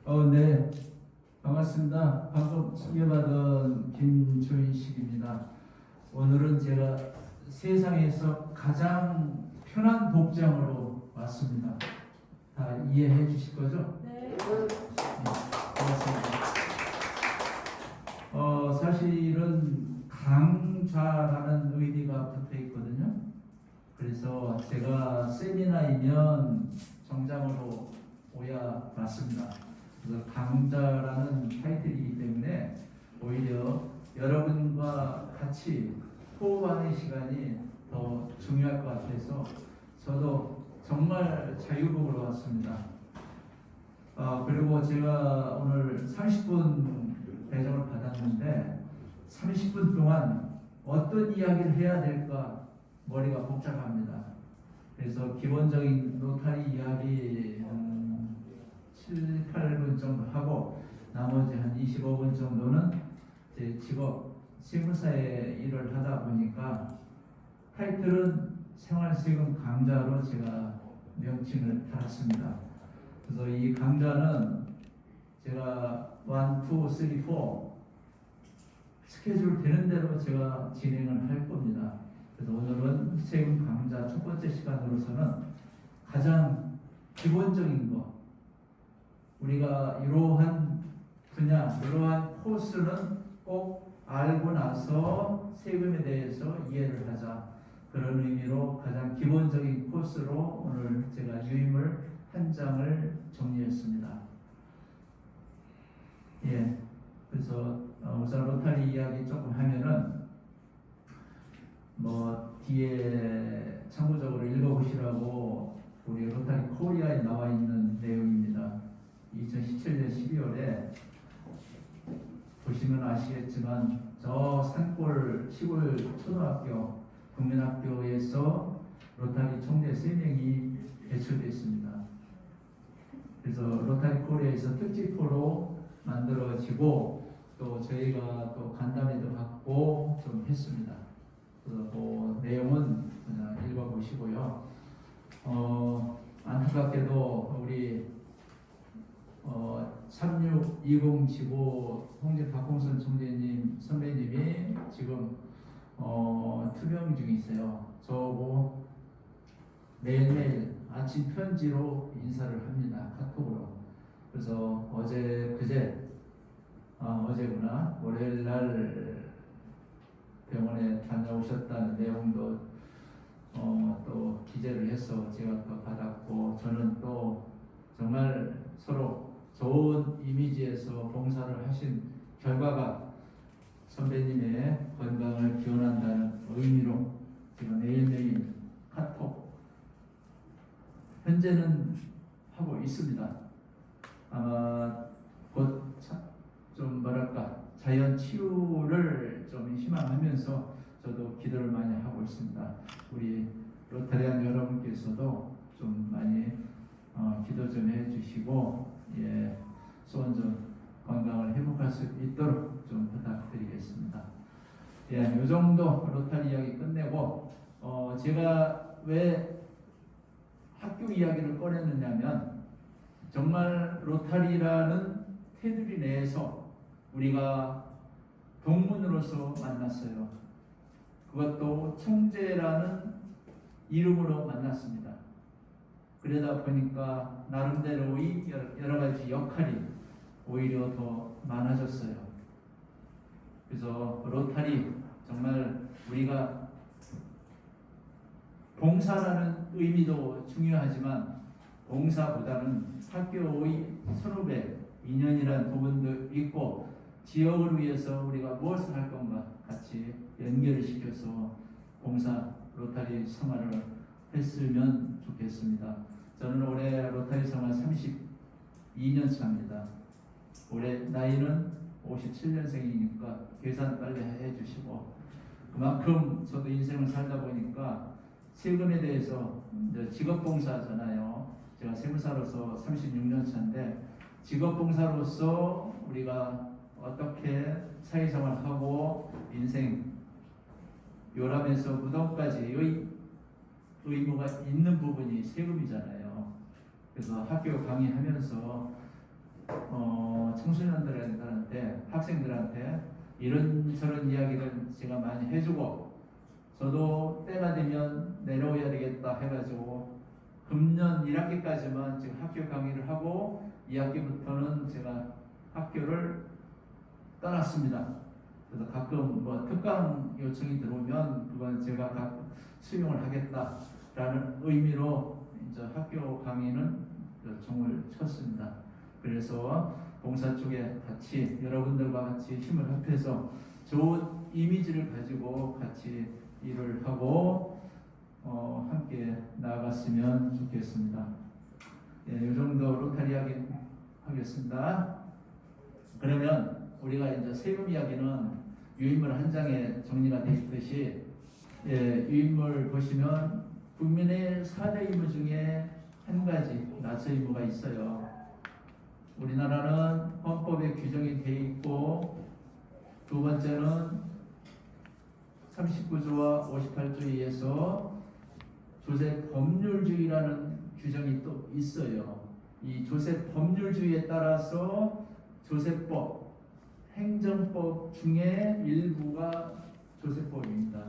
네, 반갑습니다. 방금 소개받은 김조인식입니다. 오늘은 제가 세상에서 가장 편한 복장으로 왔습니다. 다 이해해 주실 거죠? 네. 고맙습니다. 사실은 강좌라는 의미가 붙어 있거든요. 그래서 제가 세미나이면 정장으로 오야 왔습니다. 그래서 강좌라는 타이틀이기 때문에 오히려 여러분과 같이 호흡하는 시간이 더 중요할 것 같아서 저도 정말 자유복으로 왔습니다. 그리고 제가 오늘 30분 배정을 받았는데 30분 동안 어떤 이야기를 해야 될까 머리가 복잡합니다. 그래서 기본적인 로타리 이야기 7, 8분 정도 하고 나머지 한 25분 정도는 제 직업 세무사의 일을 하다 보니까 타이틀은 생활세금 강좌로 제가 명칭을 달았습니다. 그래서 이 강좌는 제가 1, 2, 3, 4 스케줄 되는 대로 제가 진행을 할 겁니다. 그래서 오늘은 세금 강좌 첫 번째 시간으로서는 가장 기본적인 거, 우리가 이러한 분야, 이러한 코스는 꼭 알고 나서 세금에 대해서 이해를 하자. 그런 의미로 가장 기본적인 코스로 오늘 제가 유임을 한 장을 정리했습니다. 그래서 우선 로타리 이야기 조금 하면은 뒤에 참고적으로 읽어보시라고 우리 로타리 코리아에 나와 있는 내용입니다. 2017년 12월에 보시면 아시겠지만 저 산골 시골 초등학교 국민학교에서 로타리 총재 3명이 배출됐습니다. 그래서 로타리 코리아에서 특집호로 만들어지고 또 저희가 또 간담회도 갖고 좀 했습니다. 그래서 그 내용은 그냥 읽어보시고요. 안타깝게도 우리 3620 지구 홍제 박홍선 총재님 선배님이 지금 투병 중이세요. 저하고 매일매일 아침 편지로 인사를 합니다. 카톡으로. 그래서 어제구나 월요일 날 병원에 다녀오셨다는 내용도 또 기재를 해서 제가 또 받았고, 저는 또 정말 서로 좋은 이미지에서 봉사를 하신 결과가 선배님의 건강을 기원한다는 의미로 제가 매일매일 카톡 현재는 하고 있습니다. 아마 곧 좀 자연 치유를 좀 희망하면서 저도 기도를 많이 하고 있습니다. 우리 로타리안 여러분께서도 좀 많이 기도 좀 해주시고 소원 좀 건강을 회복할 수 있도록 좀 부탁드리겠습니다. 이 정도 로타리 이야기 끝내고 제가 왜 학교 이야기를 꺼냈느냐면 정말 로타리라는 테두리 내에서 우리가 동문으로서 만났어요. 그것도 총재라는 이름으로 만났습니다. 그러다 보니까 나름대로의 여러 가지 역할이 오히려 더 많아졌어요. 그래서 로타리 정말 우리가 봉사라는 의미도 중요하지만 봉사보다는 학교의 선후배 인연이라는 부분도 있고 지역을 위해서 우리가 무엇을 할 건가 같이 연결을 시켜서 봉사 로타리 생활을 했으면 좋겠습니다. 저는 올해 로타리 생활 32년 차입니다. 올해 나이는 57년생이니까 계산 빨리 해주시고, 그만큼 저도 인생을 살다 보니까 세금에 대해서 직업봉사잖아요. 제가 세무사로서 36년 차인데 직업봉사로서 우리가 어떻게 사회생활하고 인생 요람에서 무덤까지의 의무가 있는 부분이 세금이잖아요. 그래서 학교 강의하면서 청소년들한테 학생들한테 이런저런 이야기를 제가 많이 해주고 저도 때가 되면 내려오야 되겠다 해가지고 금년 1학기까지만 지금 학교 강의를 하고 2학기부터는 제가 학교를 떠났습니다. 그래서 가끔 뭐 특강 요청이 들어오면 그건 제가 수용을 하겠다라는 의미로 이제 학교 강의는 종을 쳤습니다. 그래서 봉사 쪽에 같이 여러분들과 같이 힘을 합해서 좋은 이미지를 가지고 같이 일을 하고 함께 나아갔으면 좋겠습니다. 이 정도로 하겠습니다. 그러면 우리가 이제 세금 이야기는 유인물 한 장에 정리가 되어 있듯이 유인물 보시면 국민의 4대 의무 중에 한 가지 나처 의무가 있어요. 우리나라는 헌법에 규정이 되어 있고 두 번째는 39조와 58조에 의해서 조세 법률주의라는 규정이 또 있어요. 이 조세 법률주의에 따라서 조세법, 행정법 중에 일부가 조세법입니다.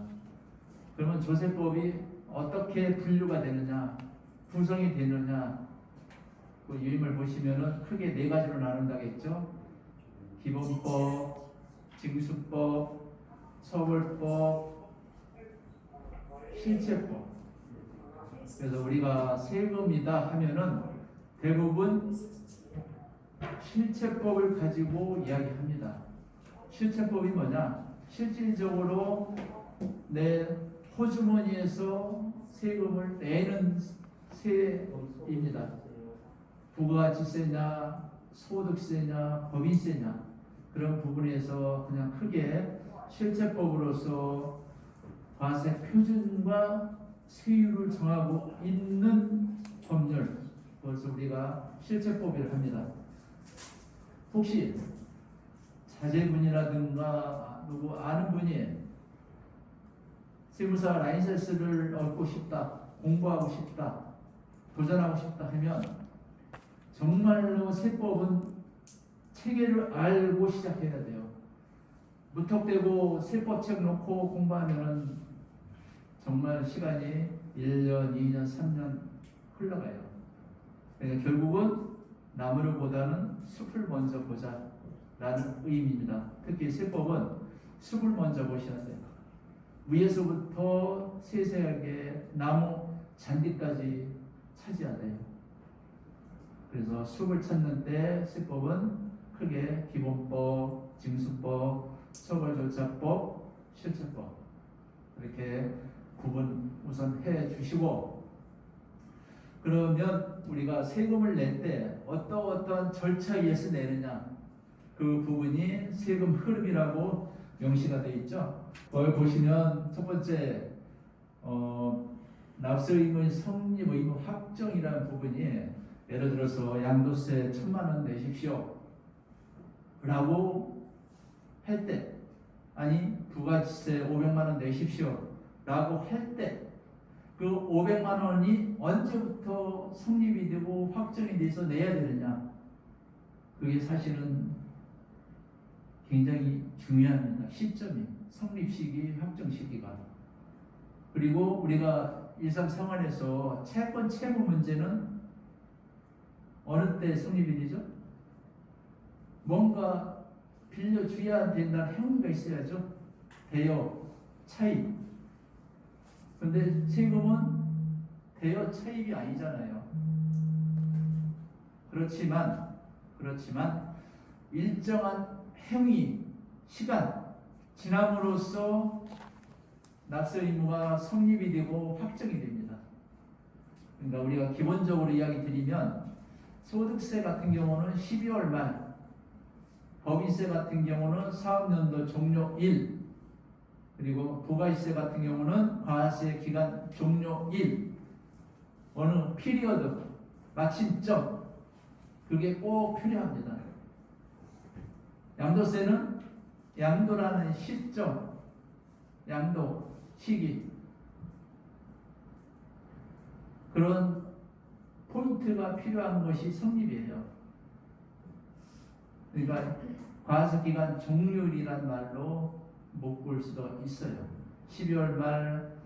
그러면 조세법이 어떻게 분류가 되느냐, 구성이 되느냐, 그 유임을 보시면은 크게 네 가지로 나눈다겠죠. 기본법, 징수법, 처벌법, 실체법. 그래서 우리가 세금이다 하면은 대부분 실체법을 가지고 이야기합니다. 실체법이 뭐냐? 실질적으로 내 호주머니에서 세금을 내는 세입니다. 부가가치세냐, 소득세냐, 법인세냐 그런 부분에서 그냥 크게 실체법으로서 과세 표준과 세율을 정하고 있는 법률, 그것을 우리가 실체법이라고 합니다. 혹시 자제분이라든가 누구 아는 분이 세무사 라이센스를 얻고 싶다, 공부하고 싶다, 도전하고 싶다 하면 정말로 세법은 체계를 알고 시작해야 돼요. 무턱대고 세법책 놓고 공부하면 정말 시간이 1년, 2년, 3년 흘러가요. 그러니까 결국은 나무를보다는 숲을 먼저 보자 라는 의미입니다. 특히 세법은 숲을 먼저 보셔야 돼요. 위에서부터 세세하게 나무 잔디까지 차지해야 돼요. 그래서 숲을 찾는 때 세법은 크게 기본법, 징수법, 처벌절차법, 실체법 이렇게 구분 우선 해 주시고, 그러면 우리가 세금을 낼 때 어떠한 절차에 의해서 내느냐, 그 부분이 세금 흐름이라고 명시가 되어 있죠. 거기 보시면 첫 번째 납세 의무의 성립 의무 확정이라는 부분이, 예를 들어서 양도세 1,000만 원 내십시오 라고 할 때, 아니 부가가치세 500만 원 내십시오 라고 할 때, 그 500만 원이 언제부터 성립이 되고 확정이 돼서 내야 되느냐, 그게 사실은 굉장히 중요합니다. 시점이, 성립 시기, 확정 시기가. 그리고 우리가 일상생활에서 채권 채무 문제는 어느 때 성립이 되죠? 뭔가 빌려줘야 된다는 행위가 있어야죠. 대여, 차입. 근데 세금은 대여, 차입이 아니잖아요. 그렇지만 일정한 행위, 시간 지남으로써 납세 의무가 성립이 되고 확정이 됩니다. 그러니까 우리가 기본적으로 이야기 드리면, 소득세 같은 경우는 12월 말, 법인세 같은 경우는 사업연도 종료일, 그리고 부가세 같은 경우는 과세 기간 종료일, 어느 피리어드, 마침점, 그게 꼭 필요합니다. 양도세는 양도라는 시점, 양도 시기, 그런 포인트가 필요한 것이 성립이에요. 그러니까 과세기간 종료일이란 말로 묶을 수도 있어요. 12월 말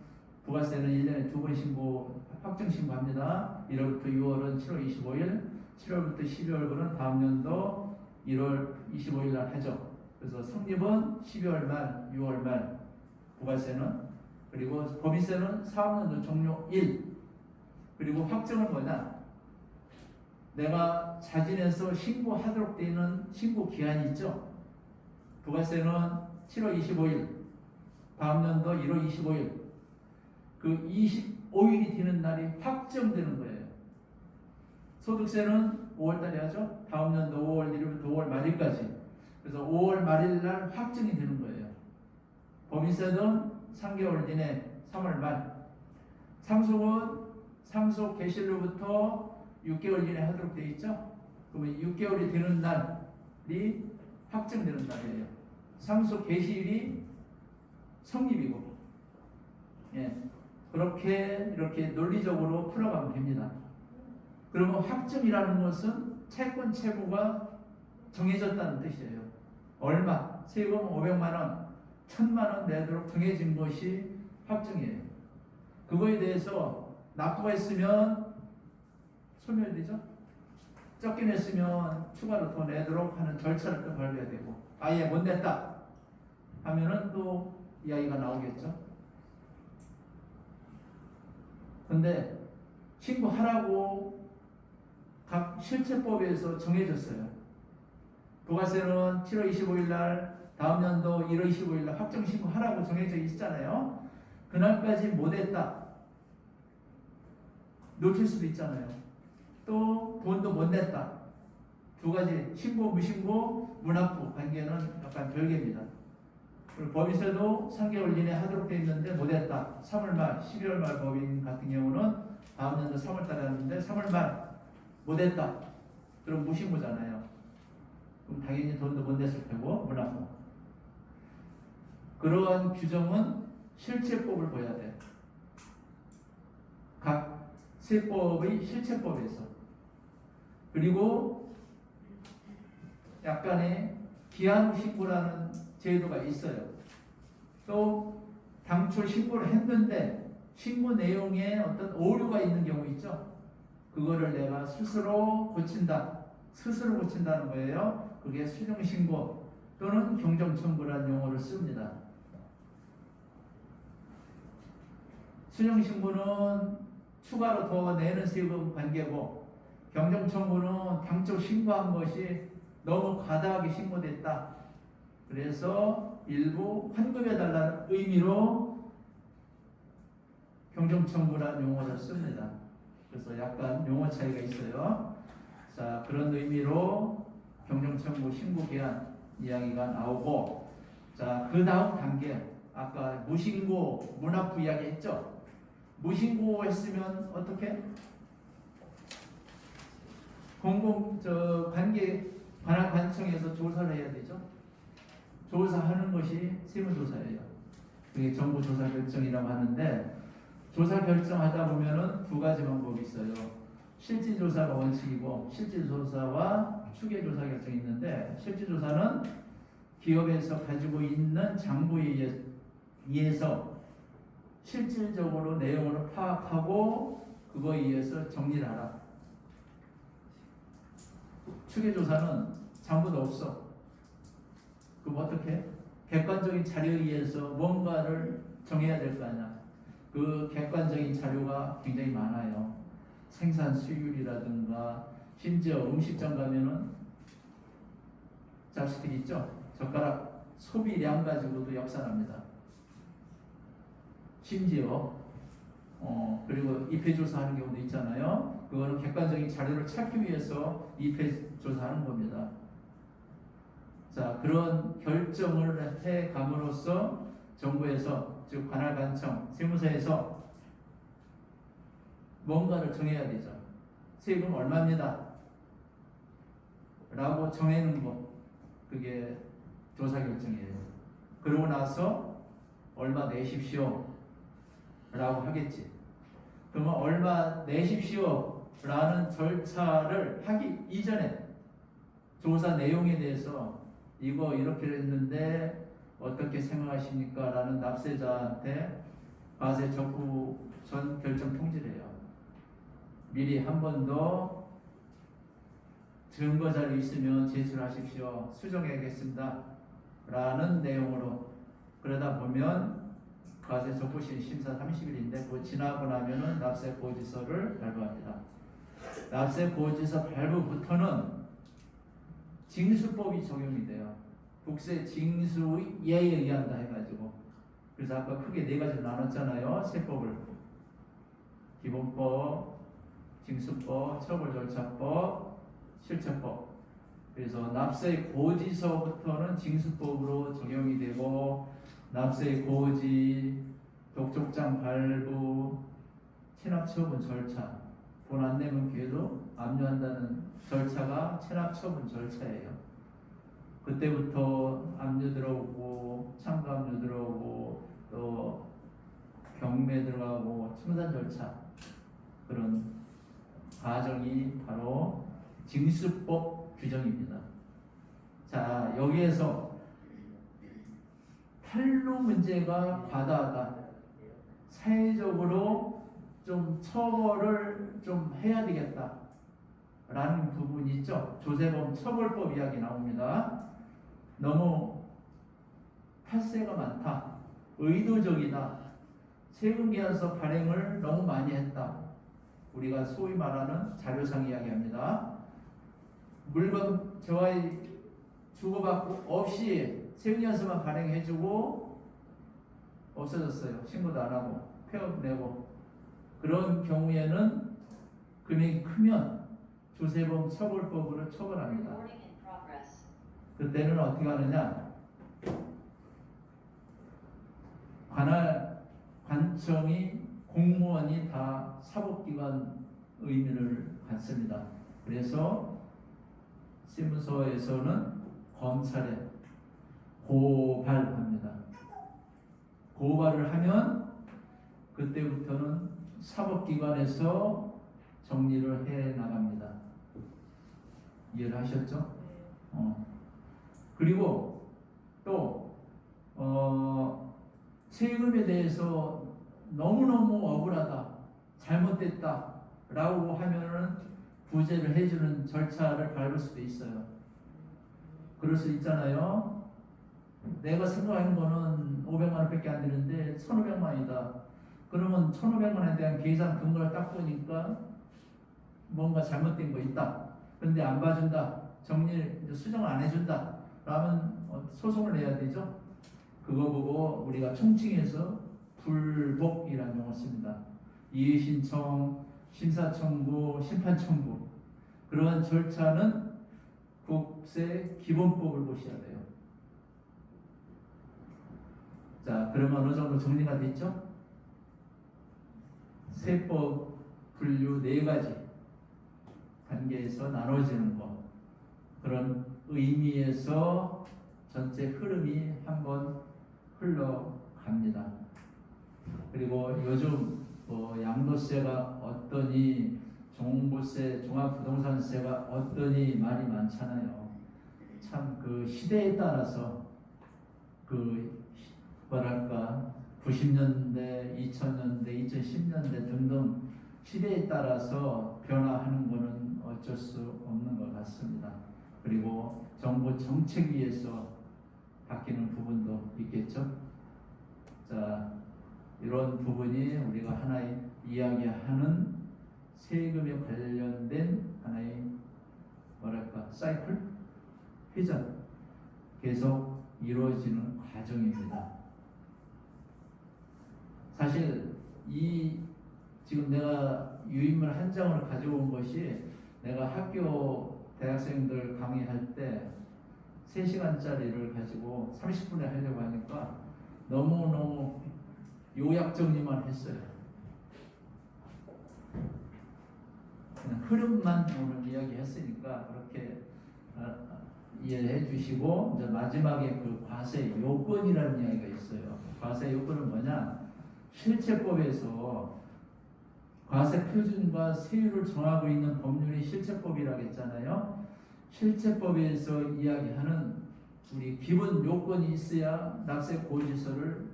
부가세는 1년에 2번 신고, 확정 신고합니다. 1월부터 6월은 7월 25일, 7월부터 12월분은 다음 연도 1월 25일 날 하죠. 그래서 성립은 12월 말, 6월 말 부가세는, 그리고 법인세는 사업연도 종료일, 그리고 확정은 뭐냐? 내가 자진해서 신고하도록 되어 있는 신고 기한이 있죠. 부가세는 7월 25일, 다음 연도 1월 25일, 그 25일이 되는 날이 확정되는 거예요. 소득세는 5월달에 하죠. 다음 연도 5월 1일부터 5월 말일까지. 그래서 5월 말일 날 확정이 되는 거예요. 법인세는 3개월 이내 3월 말. 상속은 상속 개시일로부터 6개월 이내 하도록 되어 있죠. 그러면 6개월이 되는 날이 확정되는 날이에요. 상속 개시일이 성립이고, 예. 그렇게 이렇게 논리적으로 풀어가면 됩니다. 그러면 확정이라는 것은 채권 채무가 정해졌다는 뜻이에요. 얼마? 세금 500만 원, 1000만 원 내도록 정해진 것이 확정이에요. 그거에 대해서 납부가 있으면 소멸되죠. 적게 냈으면 추가로 더 내도록 하는 절차를 또 밟아야 되고, 아예 못 냈다 하면은 또 이야기가 나오겠죠. 근데 신고하라고 각 실체법에서 정해졌어요. 부가세는 7월 25일 날, 다음 연도 1월 25일 날 확정 신고하라고 정해져 있잖아요. 그날까지 못했다, 놓칠 수도 있잖아요. 또 돈도 못 냈다. 두 가지, 신고, 무신고, 무납부 관계는 약간 별개입니다. 그리고 법인세도 3개월 이내 하도록 되어 있는데 못했다. 3월 말, 12월 말 법인 같은 경우는 다음 연도 3월 달에 하는데 3월 말 못했다. 그럼 무신고잖아요. 그럼 당연히 돈도 못 냈을 테고 무납부. 그러한 규정은 실체법을 봐야 돼. 각 세법의 실체법에서. 그리고 약간의 기한 신고라는 제도가 있어요. 또 당초 신고를 했는데 신고 내용에 어떤 오류가 있는 경우 있죠. 그거를 내가 스스로 고친다. 스스로 고친다는 거예요. 그게 수정신고 또는 경정청구라는 용어를 씁니다. 수정신고는 추가로 더 내는 세금 관계고, 경정청구는 당초 신고한 것이 너무 과다하게 신고됐다. 그래서 일부 환급해달라는 의미로 경정청구라는 용어를 씁니다. 그래서 약간 용어 차이가 있어요. 자, 그런 의미로 경정청구 신고기한 이야기가 나오고, 자, 그 다음 단계, 아까 무신고, 무납부 이야기 했죠? 무신고 했으면 어떻게? 관청에서 조사를 해야 되죠. 조사하는 것이 세무조사예요. 그게 정부조사 결정이라고 하는데, 조사 결정하다 보면은 두 가지 방법이 있어요. 실질조사가 원칙이고, 실질조사와 추계조사 결정이 있는데, 실질조사는 기업에서 가지고 있는 장부에 의해서 실질적으로 내용을 파악하고 그거에 의해서 정리를 하라. 추계조사는 장부도 없어. 그럼 어떻게? 객관적인 자료에 의해서 뭔가를 정해야 될 거 아니야. 그 객관적인 자료가 굉장히 많아요. 생산 수율이라든가, 심지어 음식점 가면은 잡스틱 있죠? 젓가락 소비량 가지고도 역산합니다. 심지어 그리고 입회조사하는 경우도 있잖아요. 그거는 객관적인 자료를 찾기 위해서 입회조사하는 겁니다. 자, 그런 결정을 해 감으로써 정부에서, 즉 관할관청, 세무서에서 뭔가를 정해야 되죠. 세금 얼마입니다 라고 정해놓은 거, 그게 조사 결정이에요. 그러고 나서 얼마 내십시오 라고 하겠지. 그러면 얼마 내십시오 라는 절차를 하기 이전에 조사 내용에 대해서 이거 이렇게 했는데 어떻게 생각하십니까? 라는 납세자한테 과세 적부 전 결정 통지를 해요. 미리 한 번 더 증거 자료 있으면 제출하십시오. 수정해야겠습니다. 라는 내용으로. 그러다 보면 과세 적부시 심사 30일인데 그 지나고 나면은 납세 고지서를 발부합니다. 납세 고지서 발부부터는 징수법이 적용이 돼요. 국세 징수의 예에 의한다 해가지고. 그래서 아까 크게 네 가지로 나눴잖아요. 세법을. 기본법, 징수법, 처벌절차법, 실체법. 그래서 납세 고지서부터는 징수법으로 적용이 되고, 납세 고지, 독촉장 발부, 체납처분 절차, 돈 안 내면 걔도 압류한다는 절차가 체납처분 절차예요. 그때부터 압류 들어오고, 참가압류 들어오고, 또 경매 들어가고, 청산 절차, 그런 과정이 바로 징수법 규정입니다. 자, 여기에서 탈루 문제가 과다하다. 사회적으로 좀 처벌을 좀 해야 되겠다. 라는 부분이 있죠. 조세범 처벌법 이야기 나옵니다. 너무 탈세가 많다. 의도적이다. 세금계산서 발행을 너무 많이 했다. 우리가 소위 말하는 자료상 이야기합니다. 물건 저와의 주고받고 없이 세금계산서만 발행해주고 없어졌어요. 신고도 안 하고 폐업 내고. 그런 경우에는 금액이 크면 조세범 처벌법으로 처벌합니다. 그때는 어떻게 하느냐? 관할 관청이 공무원이 다 사법기관 의미를 갖습니다. 그래서 세무서에서는 검찰에 고발합니다. 고발을 하면 그때부터는 사법기관에서 정리를 해 나갑니다. 이해를 하셨죠? 그리고 또 세금에 대해서 너무너무 억울하다, 잘못됐다 라고 하면은 구제를 해주는 절차를 밟을 수도 있어요. 그럴 수 있잖아요. 내가 생각하는 거는 500만 원밖에 안 되는데 1,500만 원이다. 그러면 1,500만 원에 대한 계산 근거를 딱 보니까 뭔가 잘못된 거 있다. 근데 안 봐준다. 수정을 안 해준다. 라면 소송을 내야 되죠. 그거 보고 우리가 총칭해서 불복이라는 용어를 씁니다. 이의신청, 심사청구, 심판청구. 그러한 절차는 국세 기본법을 보셔야 돼요. 자, 그러면 어느 정도 정리가 됐죠? 세법 분류 4가지 단계에서 나눠지는 것. 그런 의미에서 전체 흐름이 한번 흘러갑니다. 그리고 요즘 양도세가 어떠니, 종부세, 종합부동산세가 어떠니 말이 많잖아요. 참 그 시대에 따라서 뭐랄까 90년대, 2000년대, 2010년대 등등 시대에 따라서 변화하는 것은 어쩔 수 없는 것 같습니다. 그리고 정부 정책 위에서 바뀌는 부분도 있겠죠. 자, 이런 부분이 우리가 하나의 이야기하는 세금에 관련된 하나의 뭐랄까 사이클, 회전 계속 이루어지는 과정입니다. 사실 지금 내가 유인물 한 장을 가져온 것이 내가 학교 대학생들 강의할 때 3시간짜리를 가지고 30분에 하려고 하니까 너무너무 요약 정리만 했어요. 그냥 흐름만 오늘 이야기했으니까 그렇게 이해해 주시고, 이제 마지막에 그 과세 요건이라는 이야기가 있어요. 과세 요건은 뭐냐? 실체법에서 과세 표준과 세율을 정하고 있는 법률이 실체법이라고 했잖아요. 실제법에서 이야기하는 우리 기본 요건이 있어야 납세 고지서를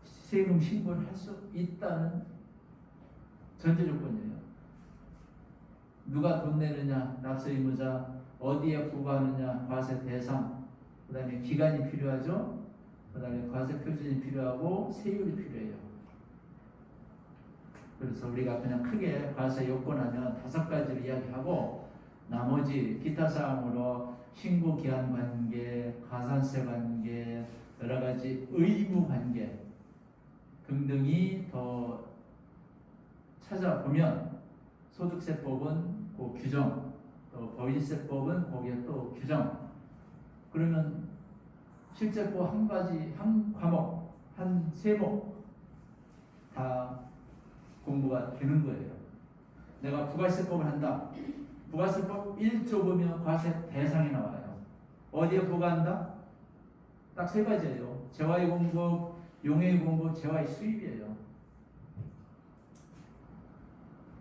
세금 신고를 할 수 있다는 전제 조건이에요. 누가 돈 내느냐, 납세 의무자, 어디에 부과하느냐, 과세 대상, 그 다음에 기간이 필요하죠. 그 다음에 과세 표준이 필요하고 세율이 필요해요. 그래서 우리가 그냥 크게 과세 요건하면 5가지를 이야기하고 나머지 기타 사항으로 신고 기한 관계, 가산세 관계, 여러 가지 의무 관계 등등이 더 찾아보면 소득세법은 그 규정, 또 법인세법은 거기에 또 규정. 그러면 실제법 한 가지, 한 과목, 한 세목 다 공부가 되는 거예요. 내가 부가세법을 한다. 부가세법 1조 보면 과세 대상이 나와요. 어디에 부과한다? 딱 3가지예요. 재화의 공급, 용해의 공급, 재화의 수입이에요.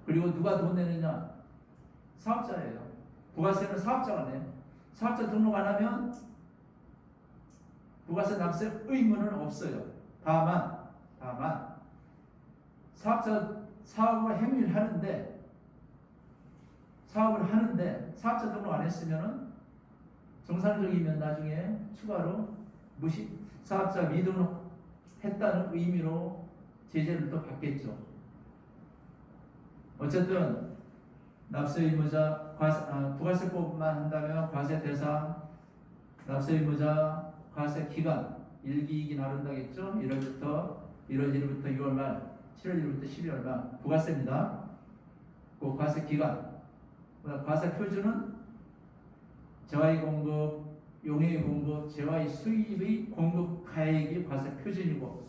그리고 누가 돈 내느냐? 사업자예요. 부가세는 사업자가 내요. 사업자 등록 안 하면 부가세 납세 의무는 없어요. 다만 사업자 사업을 행위를 사업을 하는데 사업자 등록 안 했으면은 정상적이면 나중에 추가로 사업자 미등록 했다는 의미로 제재를 또 받겠죠. 어쨌든 납세 의무자 부가세법만 한다면 과세 대상, 납세 의무자 과세 기간 1기 2기 나눈다겠죠. 1월 1일부터 6월 말, 7월 1일부터 12월 말 부가세입니다. 그 과세 기간, 과세 표준은 재화의 공급, 용해의 공급, 재화의 수입의 공급 가액이 과세 표준이고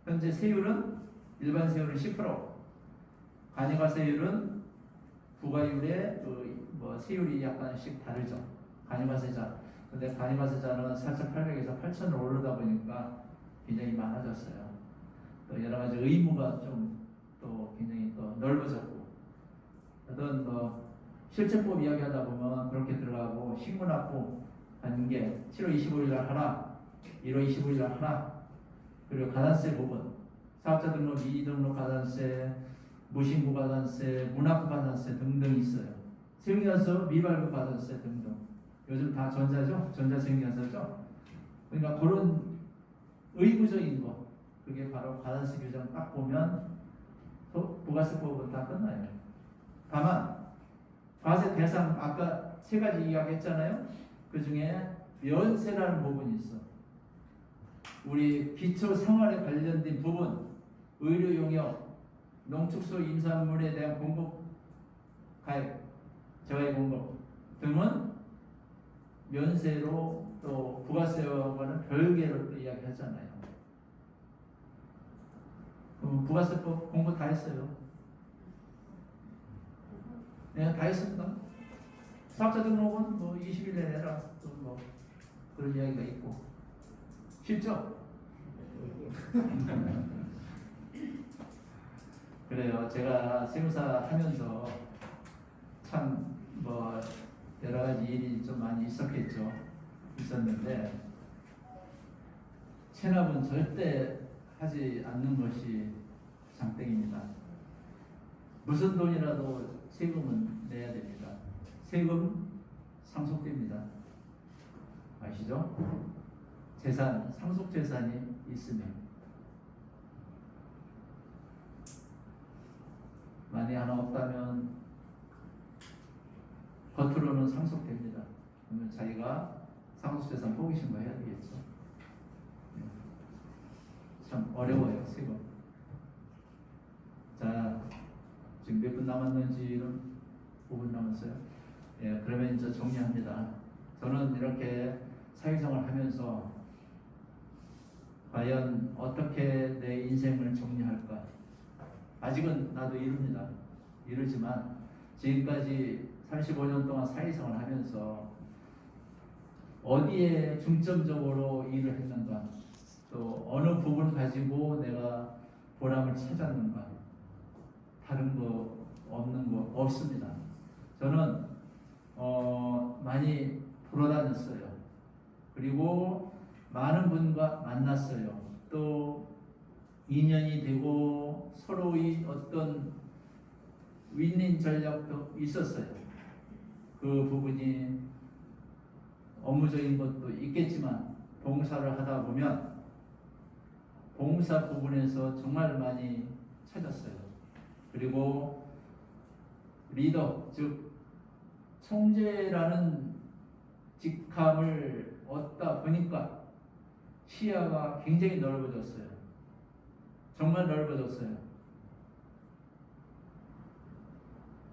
현재 세율은 일반 세율은 10%, 간이과세율은 부과율의 세율이 약간씩 다르죠. 간이과세자. 근데 간이과세자는 4,800에서 8,000을 오르다 보니까 굉장히 많아졌어요. 또 여러 가지 의무가 좀 또 굉장히 또 넓어졌고, 어떤 실제법 이야기하다 보면 그렇게 들어가고 신고납부 관계 7월 25일 날 하나, 1월 25일 날 하나, 그리고 가산세 부분, 사업자 등록 미등록 가산세, 무신고 가산세, 무납부 가산세 등등 있어요. 세무연서 미발급 가산세 등등. 요즘 다 전자죠? 전자세무연서죠? 그러니까 그런 의무적인 거, 그게 바로 가산세 규정 딱 보면 부가세법은 다 끝나요. 다만 과세 대상 아까 3가지 이야기했잖아요. 그 중에 면세라는 부분이 있어. 우리 기초 생활에 관련된 부분, 의료 용역, 농축소 임산물에 대한 공급 가액, 재화의 공급 등은 면세로 또 부가세와는 별개로 또 이야기하잖아요. 부가세법 공부 다 했어요. 네, 다 했습니다. 사업자 등록은 20일 내에 해라. 또 그런 이야기가 있고. 쉽죠? 그래요. 제가 세무사 하면서 참 여러 가지 일이 좀 많이 있었는데 체납은 절대 하지 않는 것이 장땡입니다. 무슨 돈이라도 세금은 내야 됩니다. 세금 상속됩니다. 아시죠? 재산, 상속재산이 있으면 만에 하나 없다면 겉으로는 상속됩니다. 그러면 자기가 상속재산 포기신고 해야 되겠죠. 참 어려워요, 세금. 자, 지금 몇 분 남았는지는 5분 남았어요. 예, 그러면 이제 정리합니다. 저는 이렇게 사회생활 하면서 과연 어떻게 내 인생을 정리할까? 아직은 나도 이르지만 지금까지 35년 동안 사회생활 하면서 어디에 중점적으로 일을 했는가, 또 어느 부분 가지고 내가 보람을 찾았는가, 다른 거 없는 거 없습니다. 저는 많이 돌아다녔어요. 그리고 많은 분과 만났어요. 또 인연이 되고 서로의 어떤 윈윈 전략도 있었어요. 그 부분이 업무적인 것도 있겠지만 봉사를 하다 보면 봉사 부분에서 정말 많이 찾았어요. 그리고 리더, 즉 총재라는 직함을 얻다 보니까 시야가 굉장히 넓어졌어요. 정말 넓어졌어요.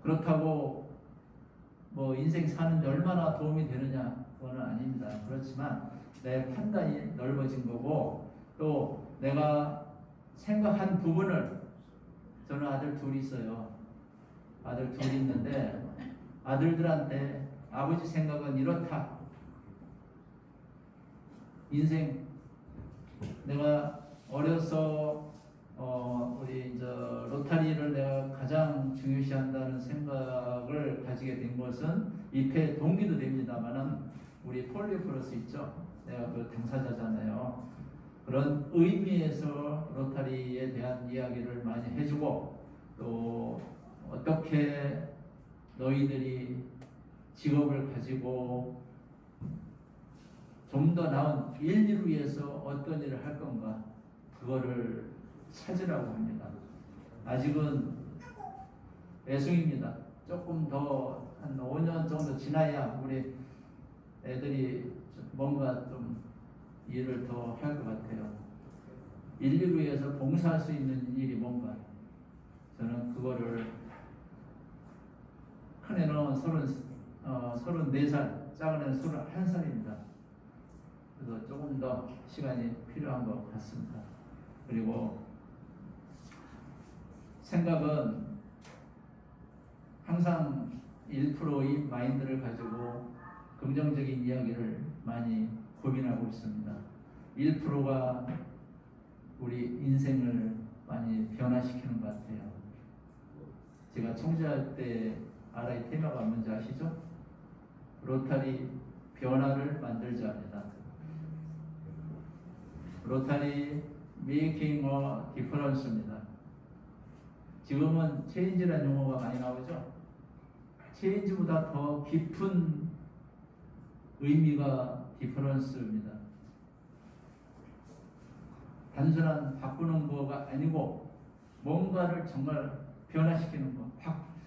그렇다고 뭐 인생 사는데 얼마나 도움이 되느냐 그거는 아닙니다. 그렇지만 내 판단이 넓어진 거고 또 내가 생각한 부분을 저는 아들 둘이 있어요. 아들 둘이 있는데 아들들한테 아버지 생각은 이렇다. 인생 내가 어려서 우리 이제 로타리를 내가 가장 중요시한다는 생각을 가지게 된 것은 입회 동기도 됩니다만은 우리 폴리플러스 있죠. 내가 그 당사자잖아요. 그런 의미에서 로타리에 대한 이야기를 많이 해주고 또 어떻게 너희들이 직업을 가지고 좀 더 나은 인류를 위해서 어떤 일을 할 건가 그거를 찾으라고 합니다. 아직은 애송입니다. 조금 더 한 5년 정도 지나야 우리 애들이 뭔가 좀 일을 더 할 것 같아요. 인류를 위해서 봉사할 수 있는 일이 뭔가 저는 그거를 큰 애는 34살, 작은 애는 21살입니다. 그래서 조금 더 시간이 필요한 것 같습니다. 그리고 생각은 항상 1%의 마인드를 가지고 긍정적인 이야기를 많이 고민하고 있습니다. 1%가 우리 인생을 많이 변화시키는 것 같아요. 제가 총재할 때 RI 테마가 뭔지 아시죠? 로타리 변화를 만들자 합니다. 로타리 메이킹 어 디퍼런스입니다. 지금은 체인지라는 용어가 많이 나오죠. 체인지보다 더 깊은 의미가 디퍼런스입니다. 단순한 바꾸는 거가 아니고 뭔가를 정말 변화시키는 거.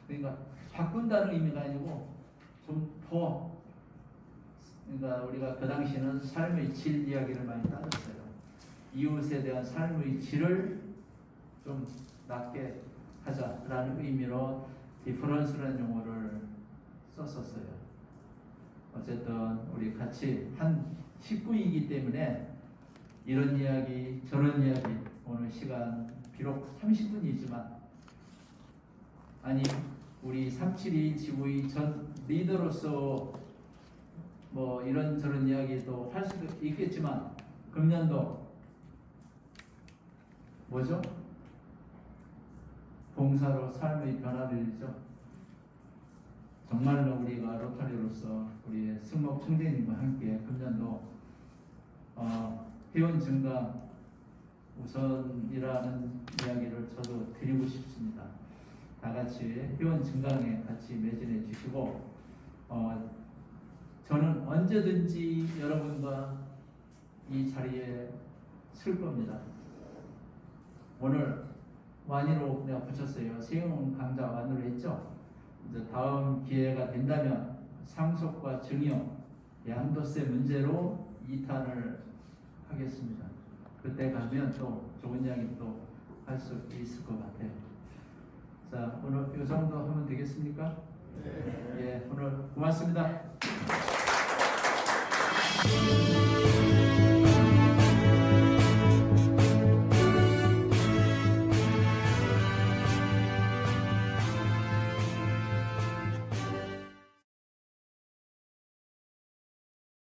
그러니까 바꾼다는 의미가 아니고 좀 더 그러니까 우리가 그 당시에는 삶의 질 이야기를 많이 따졌어요. 이웃에 대한 삶의 질을 좀 낮게 하자라는 의미로 디퍼런스라는 용어를 썼었어요. 어쨌든 우리 같이 한 식구이기 때문에 이런 이야기 저런 이야기 오늘 시간 비록 30분이지만 아니 우리 372 지구의 전 리더로서 뭐 이런저런 이야기도 할 수도 있겠지만 금년도 뭐죠? 봉사로 삶의 변화를 일죠. 정말로 우리가 로타리로서 우리 승목 총재님과 함께 금년도 회원 증가 우선이라는 이야기를 저도 드리고 싶습니다. 다 같이 회원 증강에 같이 매진해 주시고 저는 언제든지 여러분과 이 자리에 설 겁니다. 오늘 완이로 내가 붙였어요. 세용 강좌 완으로 했죠. 이제 다음 기회가 된다면 상속과 증여, 양도세 문제로 2탄을 하겠습니다. 그때 가면 또 좋은 이야기 또 할 수 있을 것 같아요. 자, 오늘 이 정도 하면 되겠습니까? 네. 예, 오늘 고맙습니다.